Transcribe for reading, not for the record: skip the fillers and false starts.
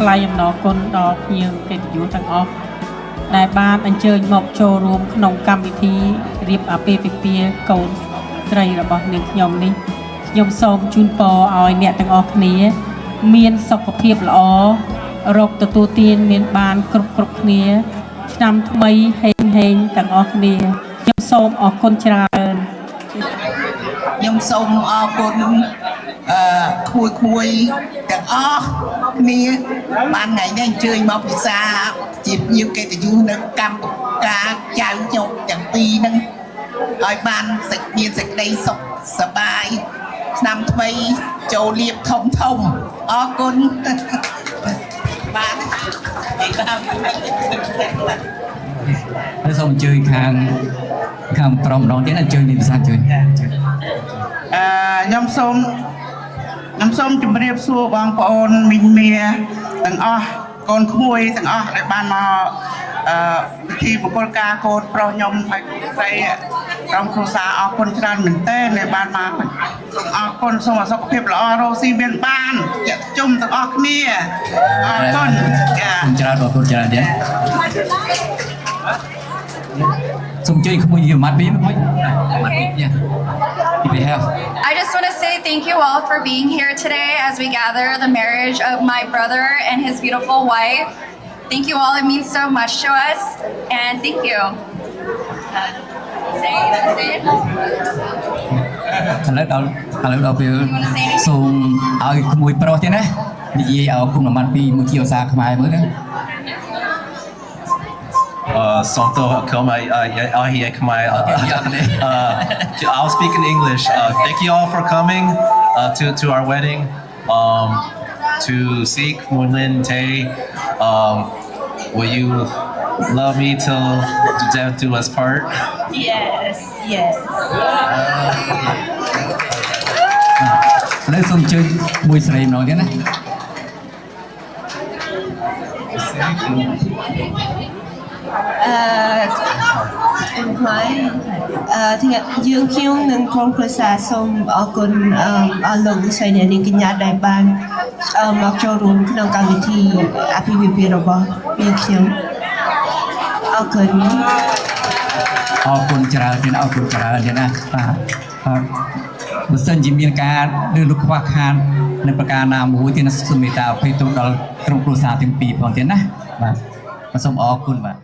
ថ្លែងអំណរគុណដល់ភ្ញៀវកិត្តិយសទាំងអស់ដែលបានអញ្ជើញមកចូលរួមក្នុងកម្មវិធីរៀបអាពាហ៍ពិពាហ៍កូនស្រីរបស់នាងខ្ញុំនេះខ្ញុំសូមជូនពរឲ្យអ្នកទាំងអស់គ្នាមានសុខភាពល្អរកទទួលទានមានបានគ្រប់គ្នាឆ្នាំថ្មីហេងទាំងអស់គ្នាខ្ញុំសូមអរគុណច្រើនខ្ញុំសូមអរគុណក្មួយទាំងអស់គ្នាបានថ្ងៃនេះអញ្ជើញមកពិសាជាភ្ញៀវកិត្តិយសនៅកម្មការចៅខ្ញុំទាំងពីរហ្នឹងឲ្យបានមានសេចក្តីសុខសប្បាយឆ្នាំថ្មីចូលលៀបធំអរគុណបានហើយសូមអញ្ជើញខាងប្រុសម្ដងទៀតអញ្ជើញនេះភាសាអញ្ជើញខ្ញុំសូមជម្រាបសួរបងប្អូនមីងមាទាំងអស់កូនក្មួយទាំងអស់ដែលបានមកពិធីមង្គលការកូនប្រុសខ្ញុំហើយស្រីក្រុមគ្រួសារអរគុណច្រើនមែនទែនដែលបានមកសូមអរគុណសូមសុខភាពល្អរស់ស៊ីមានបានចាក់ជុំទាំងអស់គ្នាអរគុណច្រើនអរគុណច្រើនទៀតសូមជួយក្មួយយមាត់ពីមួយយ៉ាI just want to say thank you all for being here today as we gather the marriage of my brother and his beautiful wife. Thank you all. It means so much to us. And thank you. Say it. ឥឡូវដល់ពេលសូមឲ្យក្មួយប្រុសទៀតណានិយាយឲ្យគុំប្រមាណពីមួយជាភាសាខ្មែរមើលណា Santo I'll speak in English. Thank you all for coming to our wedding. To Seek Moonlin Tay. Will you love me till death do us part? Yes. ឥឡូវសូមអញ្ជើញមួយស្រីម្ដងទៀតណាយើងខ្ញុំនឹងក្រុមគ្រួសារសូមអរគុណអស់លោកលោកស្រីអ្នកនាងកញ្ញាដែលបានមកចូលរួមក្នុងកម្មវិធីអាពាហ៍ពិពាហ៍របស់យើងខ្ញុំអរគុណច្រើនទៀតអរគុណច្រើនទៀតណាបាទបើសិនជាមានការឬលោកខ្វះខាតនៅប្រការណាមួយទៀតសូមមេត្តាអភ័យទោសដល់ក្រុមគ្រួសារទាំងពីរផងទៀតណាបាទសូមអរគុណបាទ